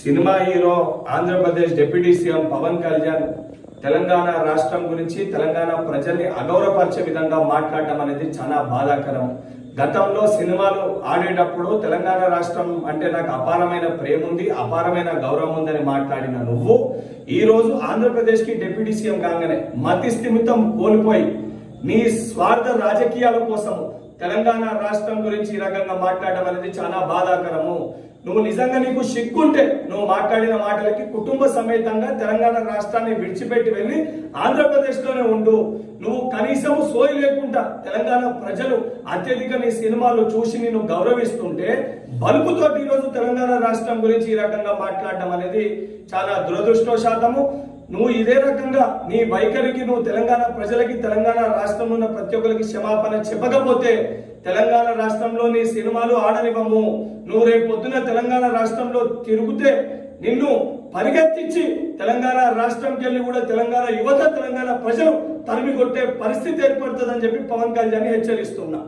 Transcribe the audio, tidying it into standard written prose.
Cinema hero Andhra Pradesh deputy CM Pawan Kalyan Telangana రాష్ట్రం గురించి తెలంగాణ ప్రజల్ని అగౌరవపరిచే విధంగా మాట్లాడటం అనేది చాలా బాధాకరం. గతంలో సినిమాలు ఆడేటప్పుడు తెలంగాణ రాష్ట్రం అంటే నాకు అపారమైన ప్రేమ ఉంది, అపారమైన గౌరవం ఉందని మాట్లాడిన నువ్వు ఈ రోజు ఆంధ్రప్రదేశ్ కి డిప్యూటీ సీఎం కాగానే మతి స్థిమితం కోల్పోయి నీ స్వార్థ రాజకీయాల కోసం తెలంగాణ రాష్ట్రం గురించి ఈ రకంగా మాట్లాడడం అనేది చాలా బాధాకరము. నువ్వు నిజంగా నీకు సిగ్గుంటే నువ్వు మాట్లాడిన మాటలకి కుటుంబ సమేతంగా తెలంగాణ రాష్ట్రాన్ని విడిచిపెట్టి వెళ్ళి ఆంధ్రప్రదేశ్ లోనే ఉండు. నువ్వు కనీసం సోయి లేకుండా తెలంగాణ ప్రజలు అత్యధిక నీ సినిమాలు చూసి నేను గౌరవిస్తుంటే బలుపుతోటి ఈరోజు తెలంగాణ రాష్ట్రం గురించి ఈ రకంగా మాట్లాడడం అనేది చాలా దురదృష్టవశాతము. నువ్వు ఇదే రకంగా నీ వైఖరికి నువ్వు తెలంగాణ ప్రజలకి తెలంగాణ రాష్ట్రంలో ఉన్న ప్రతి ఒక్కరికి క్షమాపణ చెప్పకపోతే తెలంగాణ రాష్ట్రంలో నీ సినిమాలు ఆడనివ్వము. నువ్వు రేపు పొద్దున తెలంగాణ రాష్ట్రంలో తిరుగుతే నిన్ను పరిగెత్తించి తెలంగాణ రాష్ట్రంకి వెళ్ళి కూడా తెలంగాణ యువత తెలంగాణ ప్రజలు తరిమి కొట్టే పరిస్థితి ఏర్పడుతుందని చెప్పి పవన్ కళ్యాణ్ హెచ్చరిస్తున్నా.